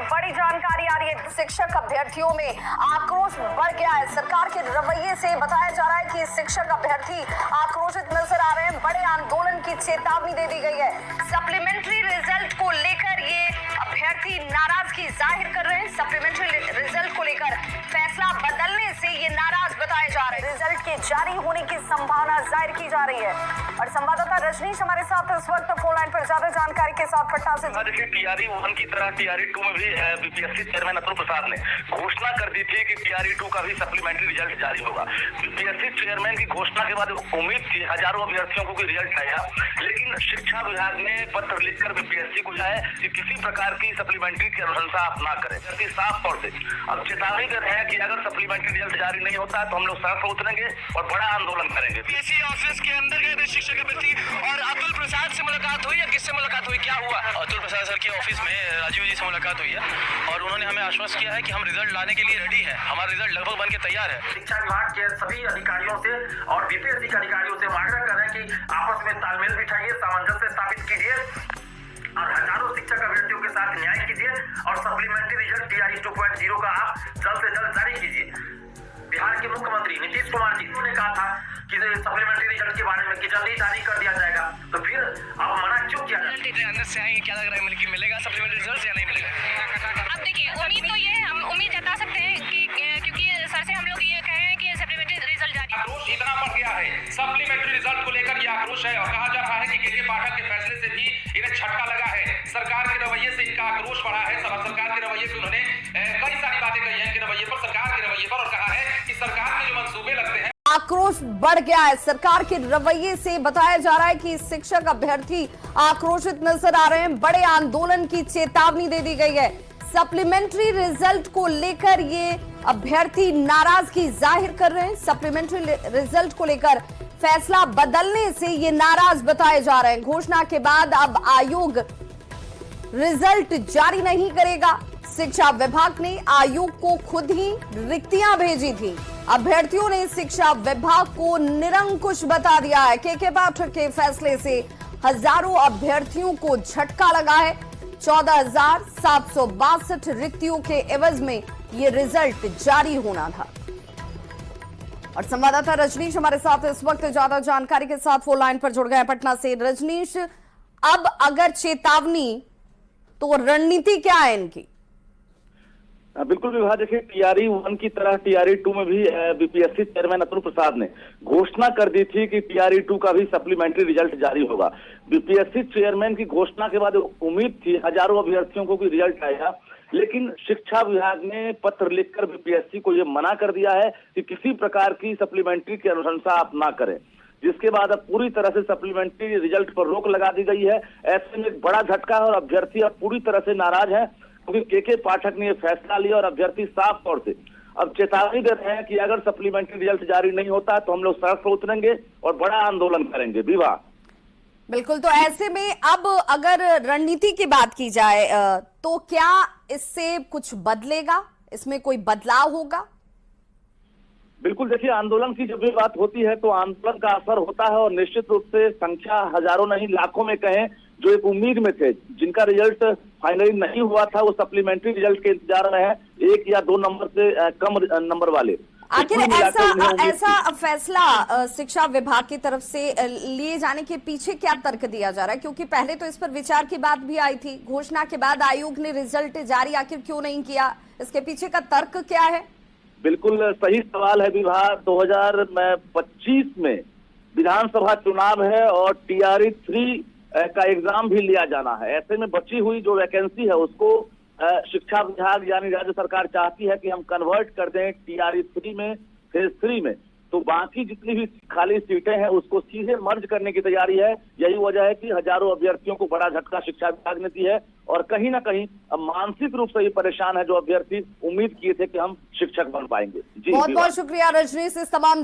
बड़ी जानकारी आ रही है। शिक्षक अभ्यर्थियों में आक्रोश बढ़ गया है। सरकार के रवैये से बताया जा रहा है कि शिक्षक अभ्यर्थी आक्रोशित नजर आ रहे हैं। बड़े आंदोलन की चेतावनी दे दी गई है। सप्लीमेंट्री रिजल्ट को लेकर ये अभ्यर्थी नाराजगी जाहिर कर रहे हैं। सप्लीमेंट्री रिजल्ट को लेकर फैसला बदलने से ये नाराज बताए जा रहे हैं। रिजल्ट के जारी होने की संभावना जाहिर की जा रही है और संवाददाता रजनीश हमारे साथ इस वक्त फोन लाइन पर ज्यादा जानकारी के साथ पटना से। देखिए, टीआरई 1 की तरह टीआरई 2 में भी बीपीएससी चेयरमैन अतुल प्रसाद ने घोषणा कर दी थी कि टीआरई 2 का भी सप्लीमेंट्री रिजल्ट जारी होगा। बीपीएससी चेयरमैन की घोषणा के बाद उम्मीद थी हजारों अभ्यर्थियों को रिजल्ट आएगा, लेकिन शिक्षा विभाग ने पत्र लिखकर बीपीएससी को है कि किसी प्रकार की सप्लीमेंट्री की अनुशंसा आप ना करें। साफ तौर से अब चेतावनी कर रहे हैं कि अगर सप्लीमेंट्री रिजल्ट जारी नहीं होता तो हम लोग सड़क पर उतरेंगे और बड़ा आंदोलन करेंगे। बीपीएससी ऑफिस के अंदर गए थे शिक्षक अभ्यर्थी और अतुल प्रसाद से मुलाकात हुई या किससे मुलाकात हुई, क्या हुआ? अतुल प्रसाद सर के ऑफिस में राजीव जी से मुलाकात हुई है और उन्होंने हमें आश्वस्त किया है कि हम रिजल्ट लाने के लिए रेडी हैं। हमारा रिजल्ट लगभग बन के तैयार है। शिक्षा विभाग के सभी अधिकारियों से और बीपीएससी के अधिकारियों से आग्रह कर रहे हैं कि आपस में तालमेल बिठाइए, सामंजस्य स्थापित कीजिए और हजारों शिक्षक अभ्यर्थियों के साथ न्याय कीजिए और सप्लीमेंट्री रिजल्ट टीआरई 2.0 का आप जल्द से जल्द जारी कीजिए। बिहार के मुख्यमंत्री नीतीश कुमार जी ने कहा था कि सप्लीमेंट्री रिजल्ट के बारे में कि जल्दी जारी कर दिया जाएगा, तो फिर अब मना क्यों किया? अंदर से आएंगे, क्या लग रहा है कि मिलेगा सप्लीमेंट्री रिजल्ट या नहीं मिलेगा? अब देखिए, उम्मीद तो ये हम उम्मीद जता सकते हैं कि क्योंकि सर से हम लोग ये कह रहे हैं कि सप्लीमेंट्री रिजल्ट जारी। आक्रोश इतना बढ़ गया है सप्लीमेंट्री रिजल्ट को लेकर, ये आक्रोश है और कहा जा रहा है कि के पाठक के फैसले से भी इन्हें झटका लगा है। सरकार के रवैये से इनका आक्रोश बढ़ा है। सरकार के रवैये पे उन्होंने कई सारी बातें कही हैं कि रवैये पर, सरकार के रवैये पर, और कहा है कि सरकार के जो मंसूबे लगते हैं। आक्रोश बढ़ गया है। सरकार के रवैये से बताया जा रहा है कि शिक्षक अभ्यर्थी आक्रोशित नजर आ रहे हैं। बड़े आंदोलन की चेतावनी दे दी गई है। सप्लीमेंट्री रिजल्ट को लेकर ये अभ्यर्थी नाराजगी जाहिर कर रहे हैं। सप्लीमेंट्री रिजल्ट को लेकर फैसला बदलने से ये नाराज बताए जा रहे हैं। घोषणा के बाद अब आयोग रिजल्ट जारी नहीं करेगा। शिक्षा विभाग ने आयोग को खुद ही रिक्तियां भेजी थी। अभ्यर्थियों ने शिक्षा विभाग को निरंकुश बता दिया है। के पाठक के फैसले से हजारों अभ्यर्थियों को झटका लगा है। 14,762 रिक्तियों के एवज में ये रिजल्ट जारी होना था। और संवाददाता रजनीश हमारे साथ इस वक्त ज्यादा जानकारी के साथ फोन लाइन पर जुड़ गए हैं पटना से। रजनीश, अब अगर चेतावनी तो रणनीति क्या है इनकी? बिल्कुल विभाग, देखिए टीआरई 1 की तरह टीआरई 2 में भी बीपीएससी चेयरमैन अतुल प्रसाद ने घोषणा कर दी थी कि टीआरई 2 का भी सप्लीमेंट्री रिजल्ट जारी होगा। बीपीएससी चेयरमैन की घोषणा के बाद उम्मीद थी हजारों अभ्यर्थियों को भी रिजल्ट आएगा, लेकिन शिक्षा विभाग ने पत्र लिखकर बीपीएससी को यह मना कर दिया है कि किसी प्रकार की सप्लीमेंट्री की अनुशंसा आप ना करें, जिसके बाद अब पूरी तरह से सप्लीमेंट्री रिजल्ट पर रोक लगा दी गई है। ऐसे में एक बड़ा झटका है और अभ्यर्थी अब पूरी तरह से नाराज है, क्योंकि के पाठक ने यह फैसला लिया और अभ्यर्थी साफ तौर से अब चेतावनी दे रहे हैं कि अगर सप्लीमेंट्री रिजल्ट जारी नहीं होता तो हम लोग सड़क पर उतरेंगे और बड़ा आंदोलन करेंगे। विवाह बिल्कुल, तो ऐसे में अब अगर रणनीति की बात की जाए तो क्या इससे कुछ बदलेगा? इसमें कोई बदलाव होगा? बिल्कुल, देखिए आंदोलन की जब भी बात होती है तो आंदोलन का असर होता है और निश्चित रूप से संख्या हजारों नहीं लाखों में कहें जो एक उम्मीद में थे, जिनका रिजल्ट फाइनली नहीं हुआ था, वो सप्लीमेंट्री रिजल्ट के इंतजार में है, 1 या 2 नंबर से कम नंबर वाले। आखिर ऐसा फैसला शिक्षा विभाग की तरफ से लिए जाने के पीछे क्या तर्क दिया जा रहा है? क्योंकि पहले तो इस पर विचार की बात भी आई थी। घोषणा के बाद आयोग ने रिजल्ट जारी आखिर क्यों नहीं किया? इसके पीछे का तर्क क्या है? बिल्कुल सही सवाल है विभाग। 2025 में विधानसभा चुनाव है और टीआरई 3 का एग्जाम भी लिया जाना है। ऐसे में बची हुई जो वैकेंसी है उसको शिक्षा विभाग यानी राज्य सरकार चाहती है कि हम कन्वर्ट कर दें टीआरई 3 में, फेज 3 में। तो बाकी जितनी भी खाली सीटें हैं उसको सीधे मर्ज करने की तैयारी है। यही वजह है कि हजारों अभ्यर्थियों को बड़ा झटका शिक्षा विभाग ने दी है और कहीं ना कहीं मानसिक रूप से ये परेशान है जो अभ्यर्थी उम्मीद किए थे कि हम शिक्षक बन पाएंगे। जी, बहुत बहुत शुक्रिया रजनीश इस तमाम